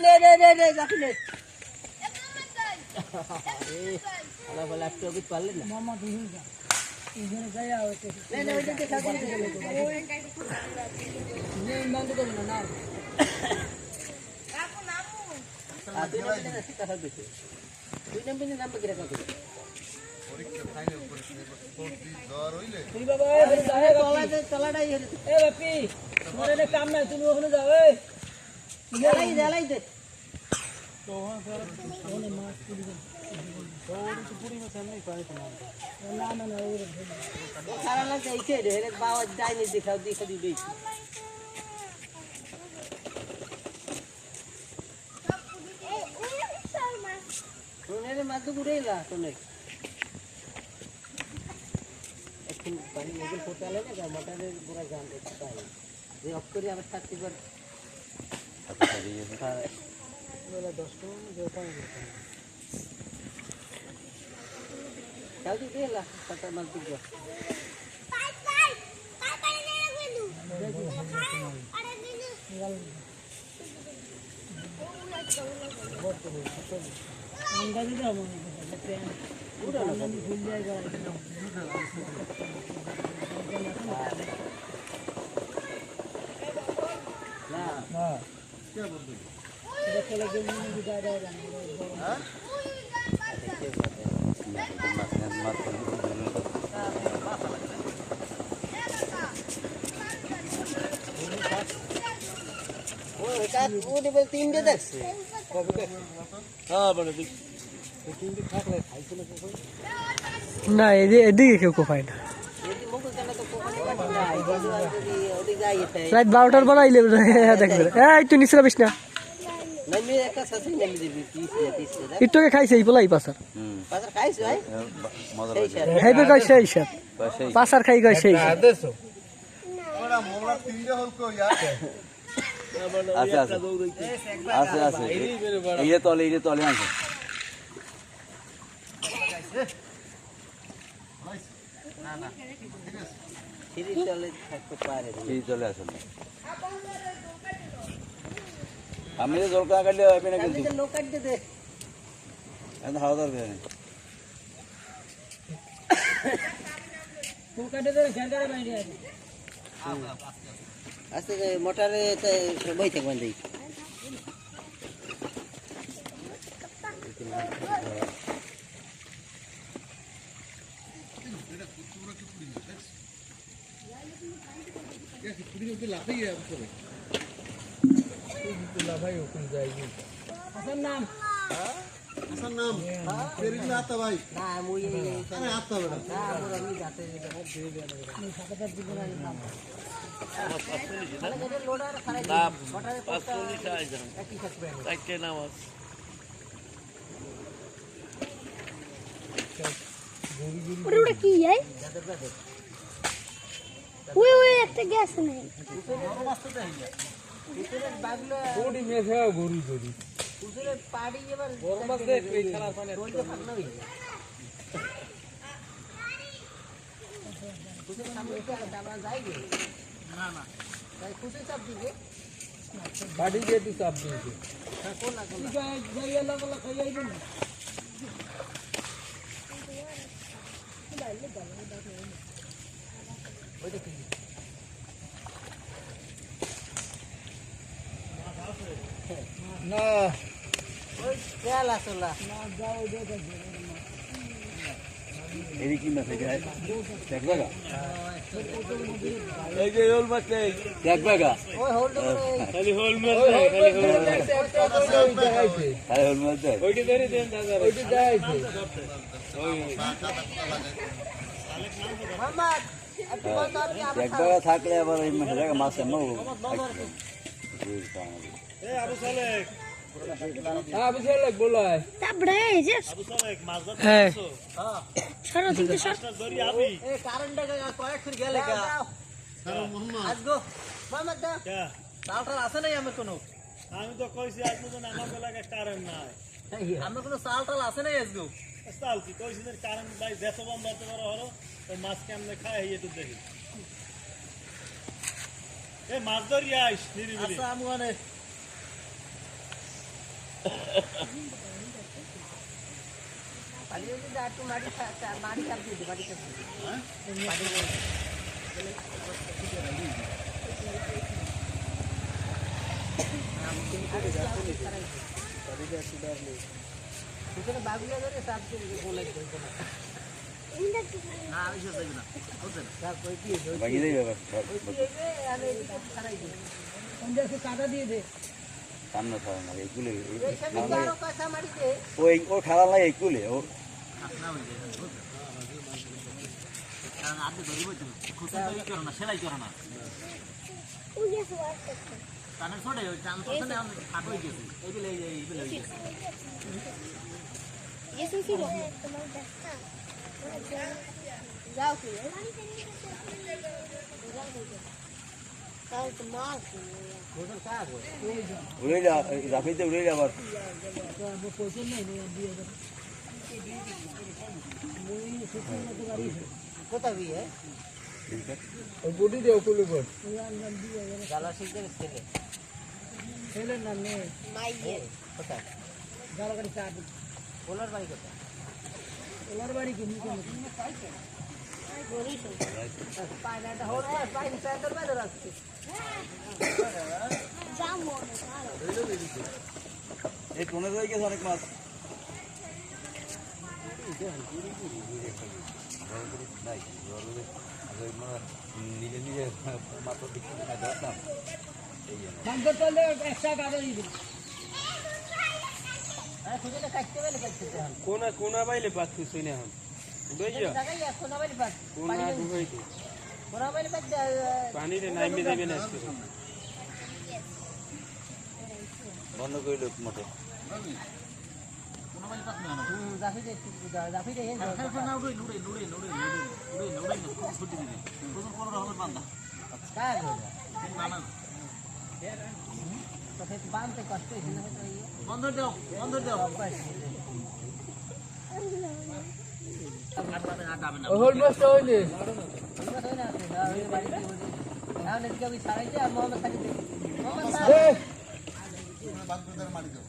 নে যাকিলে আলা বলা একটু অবিত পারলেন না মামা তুই যা এখানে যাই আও নে ওই দিকে খাবি নে বন্ধ করো না নাও রাখো নামু তুই না শিক্ষা থাকবে তুই নাম কি রাখা পরীক্ষা ফাইনাল পরীক্ষা কোর্সি জ্বর হইলে তুই বাবা তলাটাই এ বাপি তোমার এনে কাম নাই তুমি ওখানে যাও এই জ্বালাই দে তো ওখানে মাছ পুরি দে তো পুরি মাছ এমনি পাই না ওরে সারা লাগে এইছে রে বাবা যাইনি দেখাও দেখা দিই ওনে মাছ তো পুরেলা তো নাই এখন পানি এগুলো করতে আলে না মটরের পুরো জান দেখতে পাই যে অফ করে আবার 30 বার আচ্ছা দিয়ে হ্যাঁ বলে 10 টাকা যে পানি দিতে জলদি দে লা কত মাল দিও পাই নিয়ে গেলু আরে দিনু अंडा भी दाम है पूरा ना भूल जाएगा ना हां क्या बोलते हो चलो जो मैंने भी दादा हां वो टेबल 3 दे दे না এদিকে কেউ কোপায় না রাত 12টার পর আইলে দেখবে এই তুই নিচে যাবিস না একটুকে খাইছে এই বলাই পাসার খাইবে কয় সেই সাথ পাসার খাই কয় সেই আছে এই তলে আছে না না ফ্রি চলে থাকতে পারে ফ্রি চলে আসলে আমি যে জল কাটলে হবে না কিন্তু লোক কাট দে এত হাওয়াদার দেয় ফুল কাটে দে ঘর ঘরে বাইরে আছে আস্তে মোটরে বই থেকে বন্ধ नाम आता भाई आता কি ওই ওই একটা গ্যাস নেই উসুরের বাগলো কোডি মেছে গরু গরু উসুরের পাড়ি এবার বড় মাছ দেখ এই খেলার পানি তোলতে পারলো না উসুরের সামনে আমরা যাই না না তাই কুসে চাপ দিবে বাড়ি দিয়ে তুই চাপ দিবি কোন না কোন যাই লাগলা খাইয়াই দিন ওই দেখি না ওই খেলা চলা না যাও দেখো এরি কি মাছ এটা দেখবা গা এই যে হোল মাছ নেই দেখবা গা ওই হোল তো খালি হোল মাছ নেই খালি হোল মাছ খালি হোল মাছ দেয় ওইটা ধরে দেন দাদা ওইটা যাইছে মামা দেখবা গা থাকলে আবার এই মাছের মাছ এমন এই আবু সালেক হ্যাঁ বুঝলে বলো তাবড়ে যে আবু সালেক মাছ ধরতে হ্যাঁ আসছো সরো দিকে সর মাছটা ধরি আবি এই কারেন্টটা কয়েক ফির গেলে গা হ্যালো মোহাম্মদ আজগো মামা দা কে চালটা আছে নাই আমার কোনো আমি তো কইছি আজ পর্যন্ত আমার এলাকায় কারেন্ট নাই আমার কোনো চালটা আছে নাই আজগো চাল কি কইছি যে কারেন্ট ভাই যেত বন্ধ করতে পারো হলো ওই মাছ কেমনে খায় এই একটু দেখি এই মাছ ধরি আইস নিরিবিলি আচ্ছা আমি মানে পালিয়ে যদি একটু মাটি মাটি কাপ দিয়ে মাটি কাপ পিছনে বাগুলা ধরে সাপ বলে না আমি সব দেখি না বুঝছেন স্যার কই কি ভাঙিয়ে দেবে ব্যাপার আমি এদিকে ছাড়াই দিই কোন দেশে কাটা দিয়ে দে সামনে ছাড়া না এইগুলো আরো কথা মাটিতে ওই ও খারাপ লাগে এইগুলো ও না হয়ে যায় বুঝছেন কারণ আপনি ধরি বলছেন খুশি তৈরি করো না সেলাই করো না ওই গেছে আসছে কানে ছোটে ওই চান করতে না আমি ফাট হয়ে গেছি এইগুলো এইগুলো হয়ে গেছে এসে ছিল তোমার দেখা যাও কি তাও তো মাছ ওজন কাজ উড়ে যা রাফিতে উড়ে যাবার পয়সা নেই দিয়ে দে কোথায় বিয়ে ওই বডি দে ওকুলে বল জ্বালা শিখতে ছেলে ছেলের নাম নেই মাইয়ে কোথায় গালাগাড়ি চাপ ওলার বাড়ি কোথায় ওলার বাড়ি কি নিচে পায়নাটা হল পাইন স্যান্ডেল বাইরে রাখছি যাবো এই কোনে রয়ে গেছে অনেক মাছ নিজে নিজে মাত্র দিকে ধরতাম সংকট করলে এক্সট্রা কাটা দিয়ে দিবি সুযোগটা কাটতে পেলে কাটতে হবে কোনা কোনা বাইলে পাচ্ছি শুনে এখন বুঝছো জায়গায় কোনা বাড়ি পাস কোনা ঢুকাইতে কোনা বাড়ি পাস পানিতে নাইমে যাবে না আজকে বন্ধ করিল মোটে কোনা বাড়ি পাস না জাফিতে হেন না উড়ে উড়ে উড়ে উড়ে উড়ে উড়ে ছুটি দিবে প্রচুর বড় হবে বান্দা কাজ হবে না না তো ফের বানতে কষ্ট হইছে না বন্ধ দাও ওহল মাছটা হইলে মোহাম্মদ